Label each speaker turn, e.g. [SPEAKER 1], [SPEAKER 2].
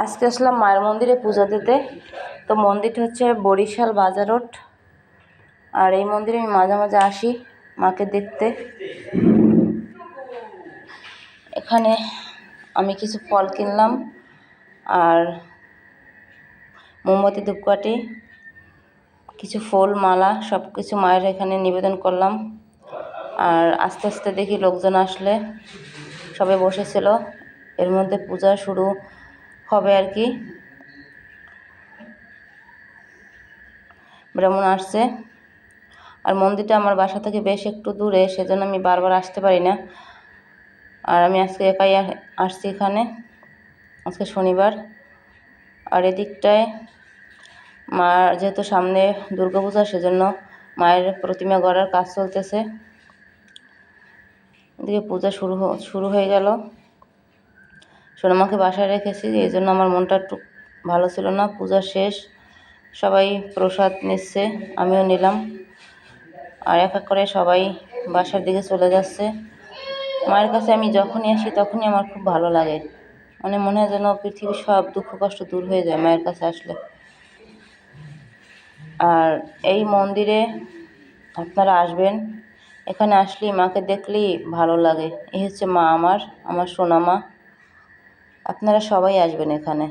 [SPEAKER 1] আজকে আসলাম মায়ের মন্দিরে পূজা দিতে। তো মন্দিরটা হচ্ছে বরিশাল বাজার রোড। আর এই মন্দিরে আমি মাঝে মাঝে আসি মাকে দেখতে। এখানে আমি কিছু ফল কিনলাম আর মোমবাতি, ধূপকাঠি, কিছু ফুল, মালা সব কিছু মায়ের এখানে নিবেদন করলাম। আর আস্তে আস্তে দেখি লোকজন আসলে সবাই বসেছিল, এর মধ্যে পূজা শুরু হবে আর কি। ব্রাহ্মণ আসছে। আর মন্দিরটা আমার বাসা থেকে বেশ একটু দূরে, সেজন্য আমি বারবার আসতে পারি না। আর আমি আজকে একাই আসছি এখানে, আজকে শনিবার। আর এদিকটায় মা যেহেতু সামনে দুর্গাপূজা, সেজন্য মায়ের প্রতিমা গড়ার কাজ চলতেছে। এদিকে পূজা শুরু হয়ে গেল। সোনামাকে বাসায় রেখেছি, এই জন্য আমার মনটা একটু ভালো ছিল না। পূজা শেষ, সবাই প্রসাদ নিচ্ছে, আমিও নিলাম। আর এক এক করে সবাই বাসার দিকে চলে যাচ্ছে। মায়ের কাছে আমি যখনই আসি তখনই আমার খুব ভালো লাগে, মানে মনে হয় যেন পৃথিবীর সব দুঃখ কষ্ট দূর হয়ে যায় মায়ের কাছে আসলে। আর এই মন্দিরে আপনারা আসবেন, এখানে আসলেই মাকে দেখলেই ভালো লাগে। এই হচ্ছে মা, আমার সোনা মা। আপনারা সবাই আসবেন এখানে।